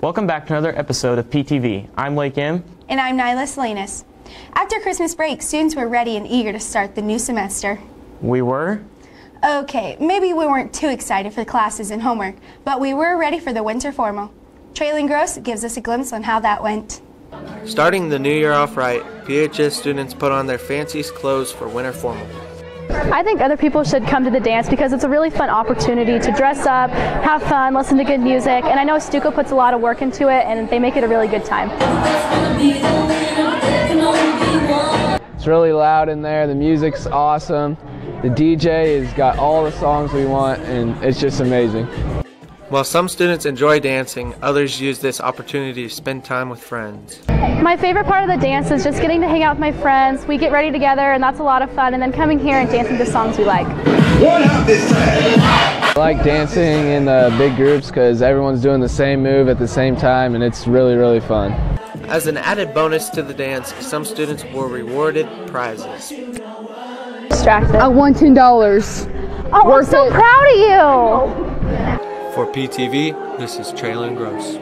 Welcome back to another episode of PTV. I'm Lake M. And I'm Nyla Salinas. After Christmas break, students were ready and eager to start the new semester. We were? Okay, maybe we weren't too excited for classes and homework, but we were ready for the winter formal. Traylon Gross gives us a glimpse on how that went. Starting the new year off right, PHS students put on their fanciest clothes for winter formal. I think other people should come to the dance because it's a really fun opportunity to dress up, have fun, listen to good music, and I know Stuco puts a lot of work into it and they make it a really good time. It's really loud in there, the music's awesome, the DJ has got all the songs we want, and it's just amazing. While some students enjoy dancing, others use this opportunity to spend time with friends. My favorite part of the dance is just getting to hang out with my friends. We get ready together and that's a lot of fun, and then coming here and dancing to songs we like. I like dancing in the big groups because everyone's doing the same move at the same time, and it's really, really fun. As an added bonus to the dance, some students were rewarded prizes. Distracted. I won $10. Oh, I'm so proud of you! For PTV, this is Traylon Gross.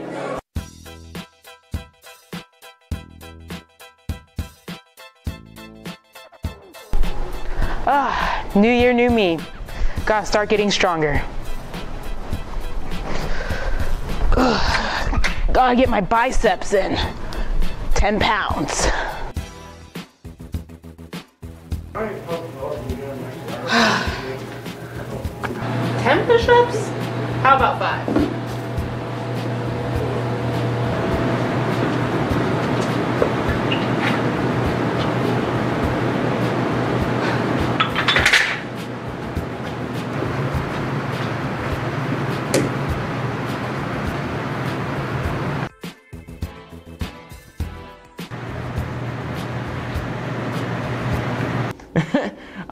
New year, new me. Gotta start getting stronger. Gotta get my biceps in. 10 pounds. 10 push-ups? How about 5?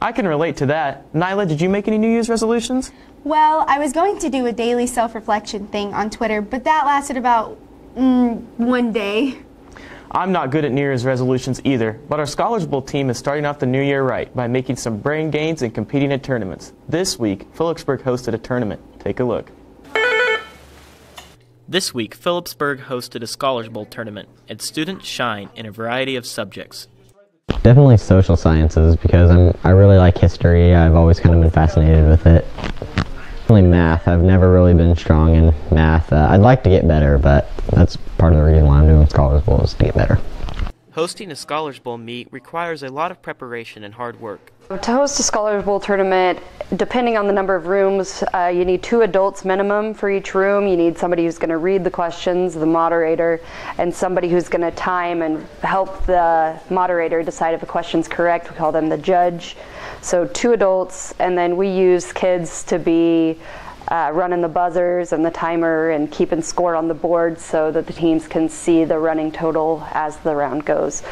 I can relate to that. Nyla, did you make any New Year's resolutions? Well, I was going to do a daily self-reflection thing on Twitter, but that lasted about one day. I'm not good at New Year's resolutions either, but our Scholars Bowl team is starting off the new year right by making some brain gains and competing in tournaments. This week, Phillipsburg hosted a tournament. Take a look. This week, Phillipsburg hosted a Scholars Bowl tournament, and students shine in a variety of subjects. Definitely social sciences, because I really like history. I've always kind of been fascinated with it. Really math. I've never really been strong in math. I'd like to get better, but that's part of the reason why I'm doing Scholars Bowl, is to get better. Hosting a Scholars Bowl meet requires a lot of preparation and hard work. To host a Scholars Bowl tournament, depending on the number of rooms, you need 2 adults minimum for each room. You need somebody who's going to read the questions, the moderator, and somebody who's going to time and help the moderator decide if a question's correct. We call them the judge. So 2 adults, and then we use kids to be running the buzzers and the timer and keeping score on the board so that the teams can see the running total as the round goes.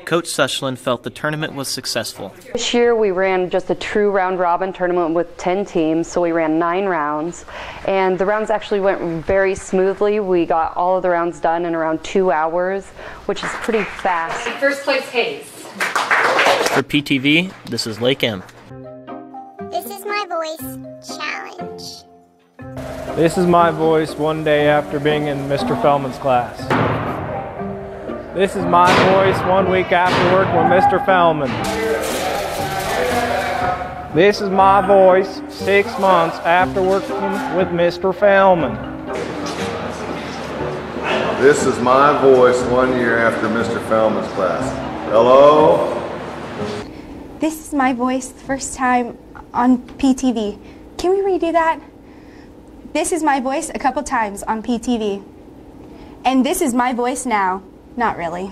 Coach Sushland felt the tournament was successful. This year we ran just a true round-robin tournament with 10 teams, so we ran 9 rounds, and the rounds actually went very smoothly. We got all of the rounds done in around 2 hours, which is pretty fast. First place, Hayes. For PTV, this is Lake M. This is my voice challenge. This is my voice one day after being in Mr. Fellman's class. This is my voice 1 week after work with Mr. Fellman. This is my voice 6 months after working with Mr. Fellman. This is my voice 1 year after Mr. Fellman's class. Hello? This is my voice the first time on PTV. Can we redo that? This is my voice a couple times on PTV. And this is my voice now. Not really.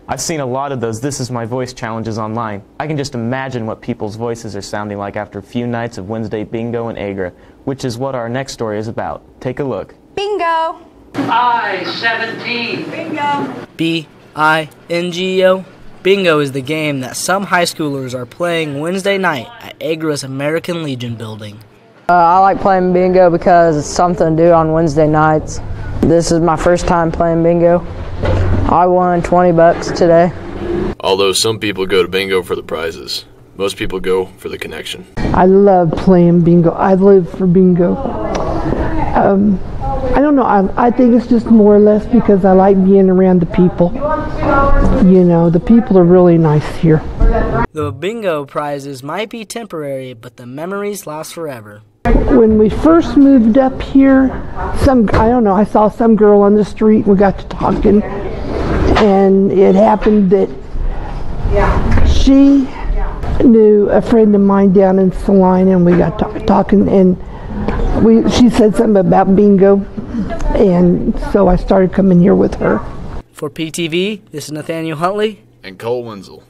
I've seen a lot of those This Is My Voice challenges online. I can just imagine what people's voices are sounding like after a few nights of Wednesday bingo and Agra, which is what our next story is about. Take a look. Bingo! I-17. Bingo! B-I-N-G-O. Bingo is the game that some high schoolers are playing Wednesday night at Agra's American Legion building. I like playing bingo because it's something to do on Wednesday nights. This is my first time playing bingo. I won $20 today. Although some people go to bingo for the prizes, most people go for the connection. I love playing bingo. I live for bingo. I don't know, I think it's just more or less because I like being around the people. You know, the people are really nice here. The bingo prizes might be temporary, but the memories last forever. When we first moved up here, I don't know, I saw some girl on the street and we got to talking, and it happened that she knew a friend of mine down in Salina, and we got talking, and she said something about bingo, and so I started coming here with her. For PTV, this is Nathaniel Huntley and Cole Wenzel.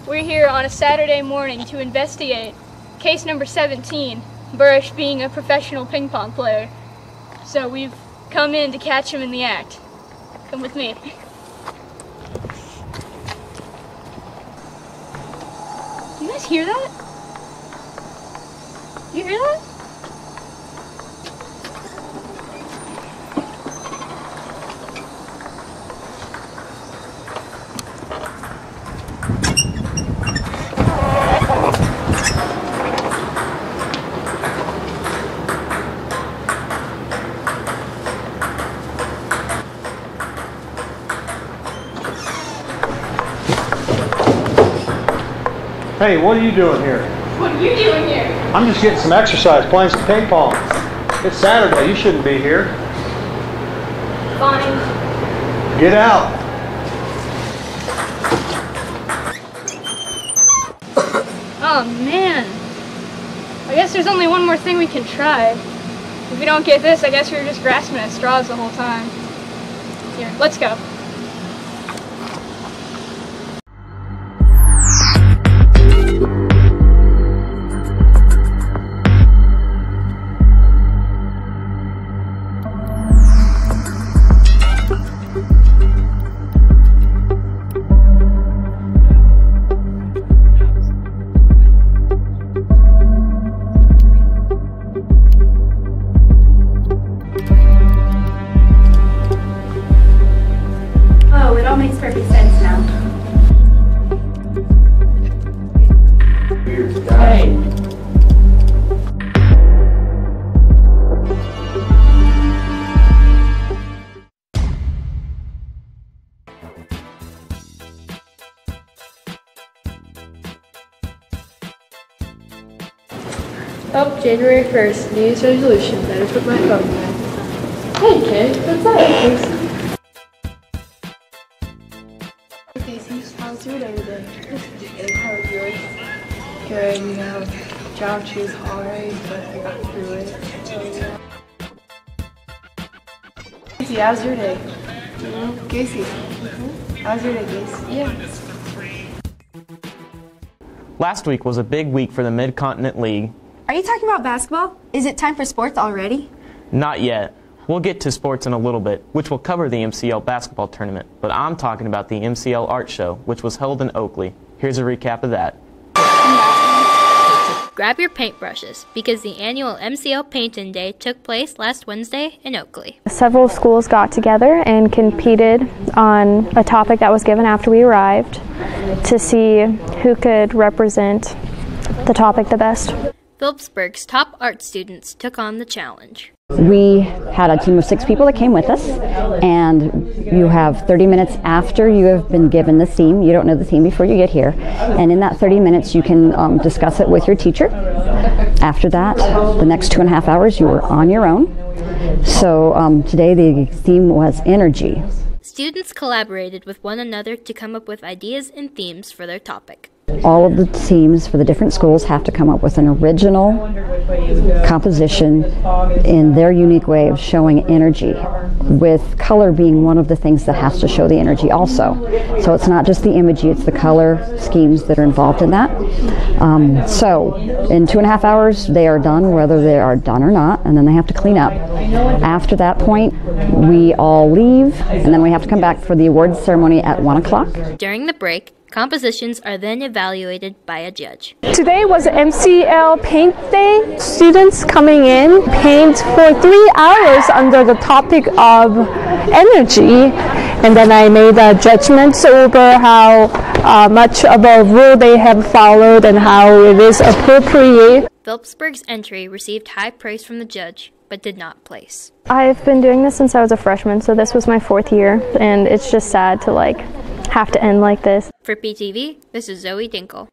We're here on a Saturday morning to investigate case number 17, Burrish being a professional ping pong player. So we've come in to catch him in the act. Come with me. Do you guys hear that? You hear that? Hey, what are you doing here? What are you doing here? I'm just getting some exercise, playing some ping pong. It's Saturday, you shouldn't be here. Fine. Get out. Oh man. I guess there's only one more thing we can try. If we don't get this, I guess we were just grasping at straws the whole time. Here, let's go. Makes perfect sense now. Hey. Oh, January 1st, New Year's resolution. Better put my phone away. Hey, kid, what's that? How's your day today? Good. How was yours? Good, you know, geometry was hard, but I got through it. Casey, how's your day? Casey, how's your day, Casey? Yeah. Last week was a big week for the Mid-Continent League. Are you talking about basketball? Is it time for sports already? Not yet. We'll get to sports in a little bit, which will cover the MCL basketball tournament, but I'm talking about the MCL art show, which was held in Oakley. Here's a recap of that. Grab your paintbrushes, because the annual MCL Painting Day took place last Wednesday in Oakley. Several schools got together and competed on a topic that was given after we arrived to see who could represent the topic the best. Phillipsburg's top art students took on the challenge. We had a team of 6 people that came with us, and you have 30 minutes after you have been given the theme. You don't know the theme before you get here, and in that 30 minutes you can discuss it with your teacher, After that, the next 2.5 hours, you were on your own. So today the theme was energy. Students collaborated with one another to come up with ideas and themes for their topic. All of the teams for the different schools have to come up with an original composition in their unique way of showing energy, with color being one of the things that has to show the energy also. So it's not just the imagery, it's the color schemes that are involved in that. So in 2.5 hours they are done, whether they are done or not, and then they have to clean up. After that point we all leave, and then we have to come back for the awards ceremony at 1 o'clock. During the break, compositions are then evaluated by a judge. Today was MCL Paint Day. Students coming in paint for 3 hours under the topic of energy, and then I made judgments over how much of a rule they have followed and how it is appropriate. Phillipsburg's entry received high praise from the judge, but did not place. I've been doing this since I was a freshman, so this was my 4th year, and it's just sad to have to end like this. For PTV, this is Zoe Dinkle.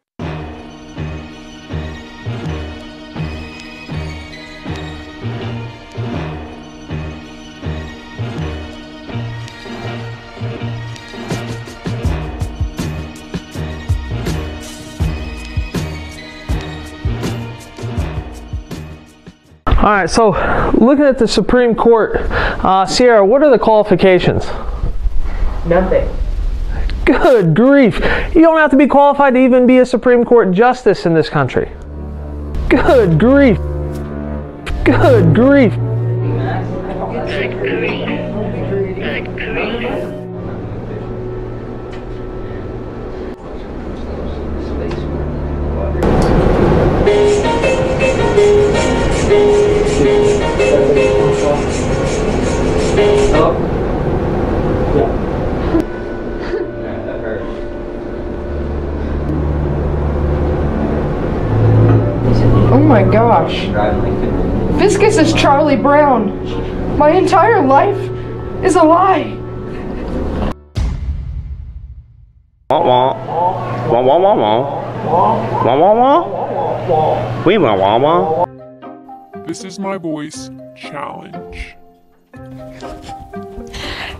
All right, so looking at the Supreme Court, Sierra, what are the qualifications? Nothing. Good grief. You don't have to be qualified to even be a Supreme Court justice in this country. Good grief. Good grief. Oh my gosh. Viscous is Charlie Brown. My entire life is a lie. Wah wah. Wah wah wah wah. Wah wah wah. We wah wah wah. This is my voice challenge.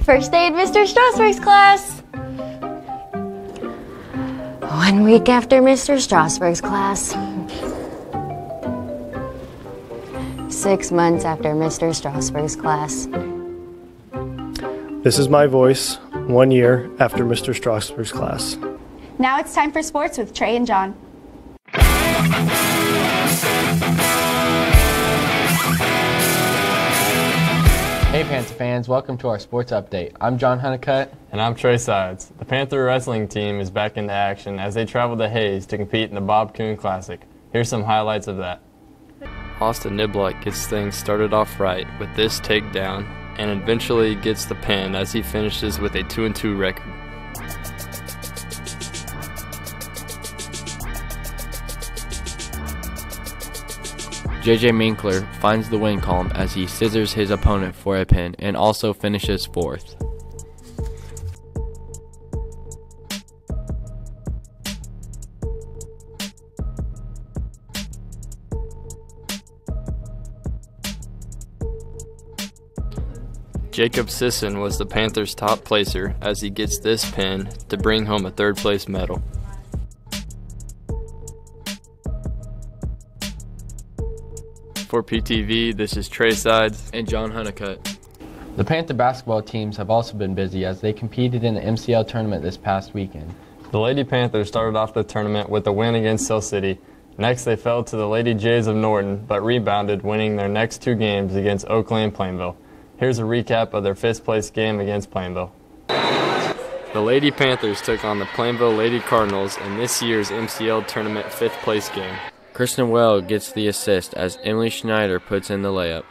First day in Mr. Strasberg's class. 1 week after Mr. Strasberg's class. 6 months after Mr. Strasberg's class. This is my voice 1 year after Mr. Strasberg's class. Now it's time for sports with Trey and John. Hey Panther fans, welcome to our sports update. I'm John Honeycutt. And I'm Trey Sides. The Panther wrestling team is back into action as they travel to Hayes to compete in the Bob Coon Classic. Here's some highlights of that. Austin Niblock gets things started off right with this takedown and eventually gets the pin as he finishes with a 2-2 record. JJ Minkler finds the win column as he scissors his opponent for a pin and also finishes 4th. Jacob Sisson was the Panthers' top placer as he gets this pin to bring home a 3rd place medal. For PTV, this is Trey Sides and John Honeycutt. The Panther basketball teams have also been busy as they competed in the MCL tournament this past weekend. The Lady Panthers started off the tournament with a win against Sill City. Next, they fell to the Lady Jays of Norton, but rebounded, winning their next 2 games against Oakley and Plainville. Here's a recap of their 5th place game against Plainville. The Lady Panthers took on the Plainville Lady Cardinals in this year's MCL tournament 5th place game. Kristen Well gets the assist as Emily Schneider puts in the layup.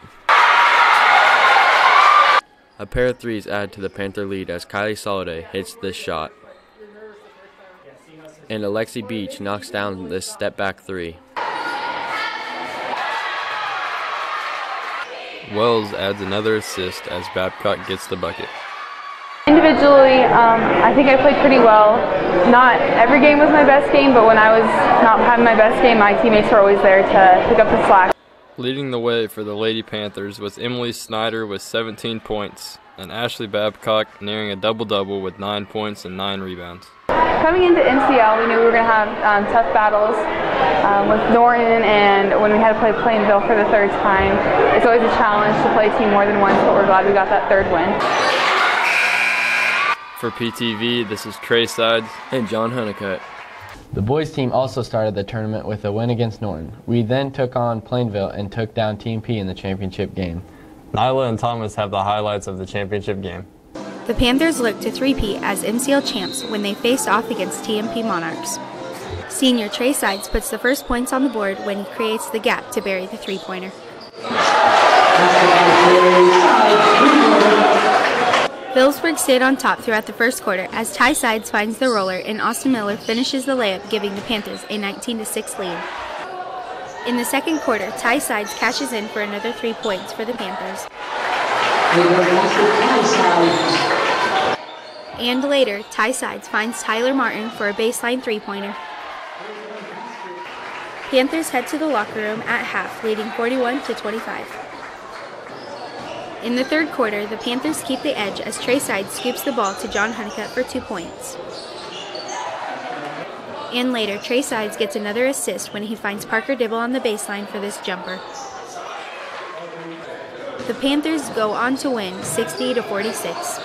A pair of threes add to the Panther lead as Kylie Soliday hits this shot. And Alexi Beach knocks down this step-back 3. Wells adds another assist as Babcock gets the bucket. Individually, I think I played pretty well. Not every game was my best game, but when I was not having my best game, my teammates were always there to pick up the slack. Leading the way for the Lady Panthers was Emily Snyder with 17 points, and Ashley Babcock nearing a double-double with 9 points and 9 rebounds. Coming into MCL, we knew we were going to have tough battles with Norton, and when we had to play Plainville for the third time, it's always a challenge to play a team more than once, but we're glad we got that third win. For PTV, this is Trey Sides and John Honeycutt. The boys team also started the tournament with a win against Norton. We then took on Plainville and took down Team P in the championship game. Nyla and Thomas have the highlights of the championship game. The Panthers looked to three-peat as MCL champs when they faced off against TMP Monarchs. Senior Trey Sides puts the first points on the board when he creates the gap to bury the three-pointer. Phillipsburg stayed on top throughout the first quarter as Ty Sides finds the roller and Austin Miller finishes the layup, giving the Panthers a 19-6 lead. In the second quarter, Ty Sides cashes in for another 3 points for the Panthers. And later, Ty Sides finds Tyler Martin for a baseline three-pointer. Panthers head to the locker room at half, leading 41-25. In the third quarter, the Panthers keep the edge as Trey Sides scoops the ball to John Honeycutt for 2 points. And later, Trey Sides gets another assist when he finds Parker Dibble on the baseline for this jumper. The Panthers go on to win 60-46.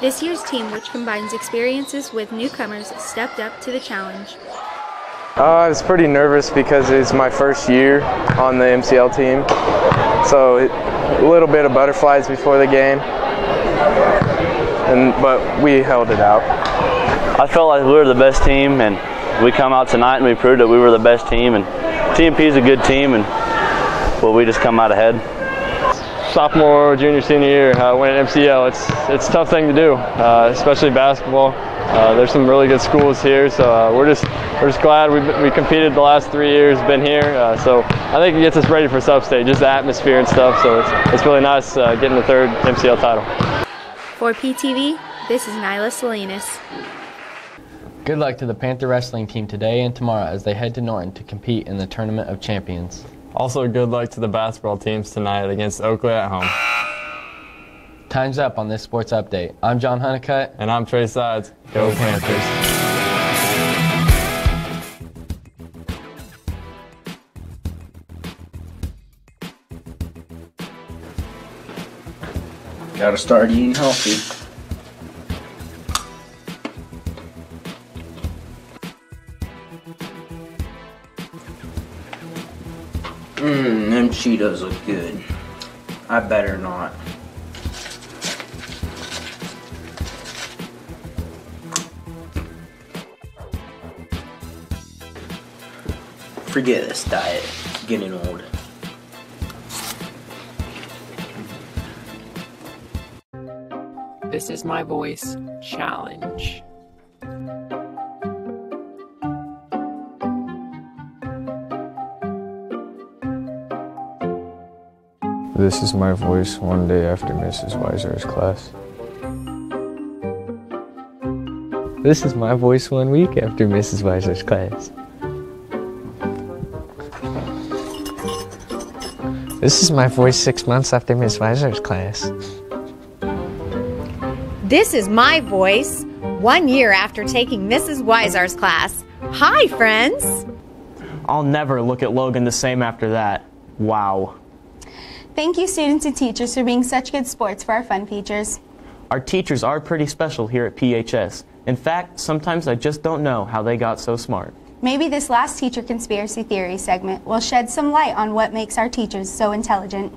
This year's team, which combines experiences with newcomers, stepped up to the challenge. I was pretty nervous because it's my first year on the MCL team, so a little bit of butterflies before the game, but we held it out. I felt like we were the best team, and we come out tonight and we proved that we were the best team, and TMP is a good team, and well, we just come out ahead. Sophomore, junior, senior year, winning MCL, it's a tough thing to do, especially basketball. There's some really good schools here, so we're just glad we competed the last 3 years, been here. So I think it gets us ready for sub-state, just the atmosphere and stuff. So it's really nice getting the third MCL title. For PTV, this is Nyla Salinas. Good luck to the Panther wrestling team today and tomorrow as they head to Norton to compete in the Tournament of Champions. Also, good luck to the basketball teams tonight against Oakley at home. Time's up on this sports update. I'm John Honeycutt. And I'm Trey Sides. Go Panthers. Gotta start eating healthy. Them Cheetos look good. I better not. Forget this diet. It's getting old. This is my voice challenge. This is my voice one day after Mrs. Weiser's class. This is my voice 1 week after Mrs. Weiser's class. This is my voice 6 months after Miss Weiser's class. This is my voice 1 year after taking Mrs. Weisar's class. Hi, friends! I'll never look at Logan the same after that. Wow. Thank you, students and teachers, for being such good sports for our fun features. Our teachers are pretty special here at PHS. In fact, sometimes I just don't know how they got so smart. Maybe this last Teacher Conspiracy Theory segment will shed some light on what makes our teachers so intelligent.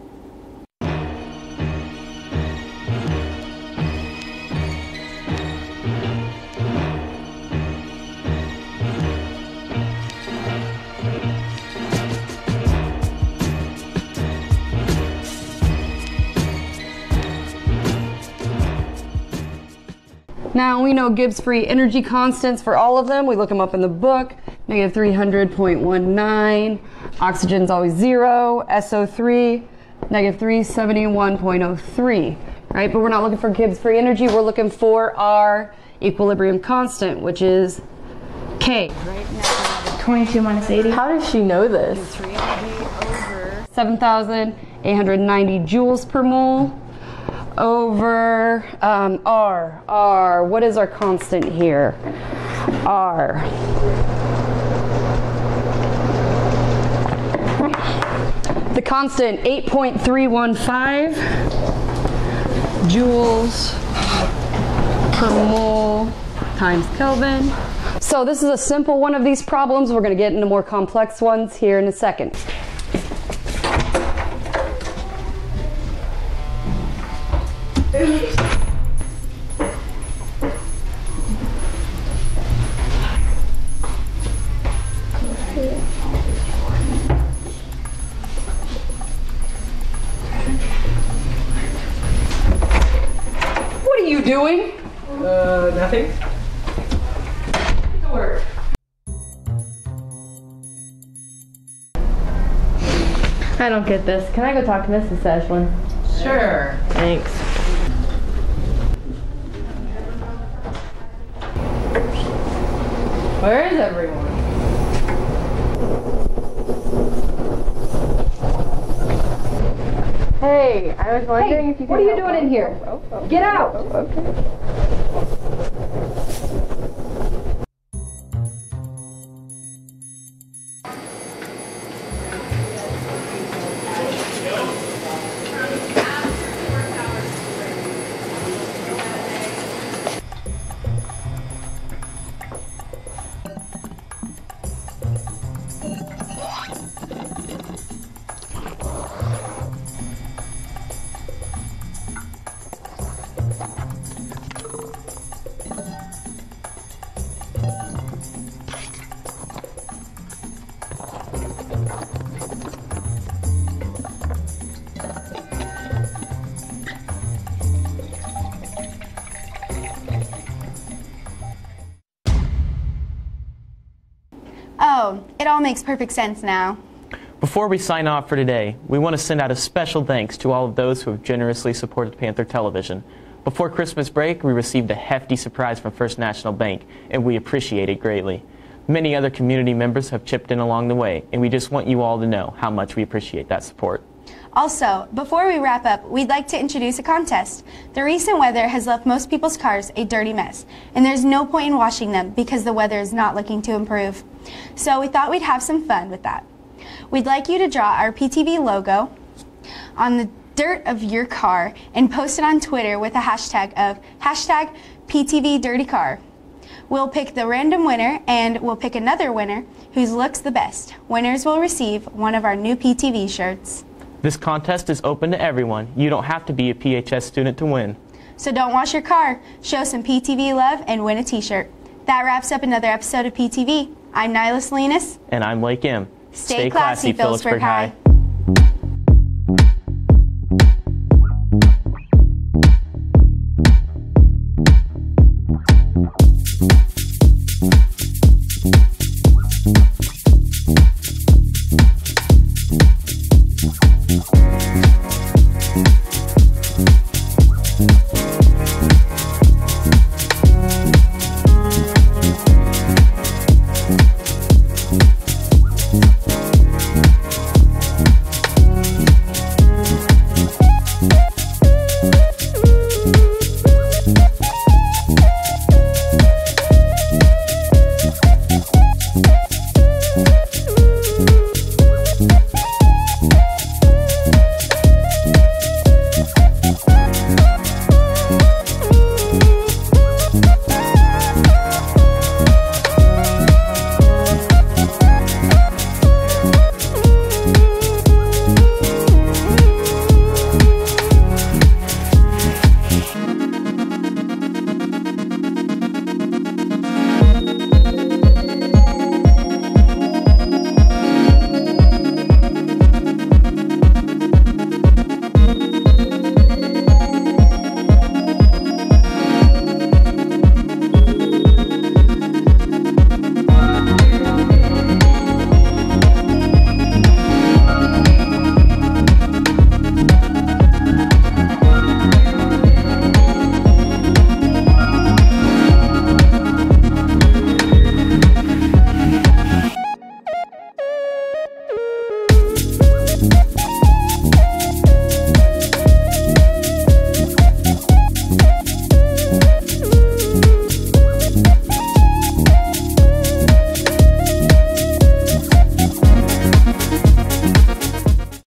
Now we know Gibbs free energy constants for all of them. We look them up in the book. Negative 300.19. Oxygen's always 0. SO3, negative 371.03. right? But we're not looking for Gibbs free energy. We're looking for our equilibrium constant, which is K. 22 minus 80. How does she know this? 7,890 joules per mole over R. What is our constant here? R. The constant 8.315 joules per mole times Kelvin. So this is a simple one of these problems. We're going to get into more complex ones here in a second. What are you doing? Nothing. Work. I don't get this. Can I go talk to Mrs. Seshlin? Sure. Thanks. Where is everyone? Hey, I was wondering if you could What are you help doing in me. here? Oh. Get out! Okay. Oh, it all makes perfect sense now. Before we sign off for today, we want to send out a special thanks to all of those who have generously supported Panther Television. Before Christmas break, we received a hefty surprise from First National Bank, and we appreciate it greatly. Many other community members have chipped in along the way, and we just want you all to know how much we appreciate that support. Also, before we wrap up, we'd like to introduce a contest. The recent weather has left most people's cars a dirty mess, and there's no point in washing them because the weather is not looking to improve. So we thought we'd have some fun with that. We'd like you to draw our PTV logo on the dirt of your car and post it on Twitter with a hashtag of #PTVDirtyCar. We'll pick the random winner, and we'll pick another winner whose looks the best. Winners will receive one of our new PTV shirts. This contest is open to everyone. You don't have to be a PHS student to win. So don't wash your car, show some PTV love, and win a t-shirt. That wraps up another episode of PTV. I'm Nyla Salinas. And I'm Lake M. Stay classy, Phillipsburg High.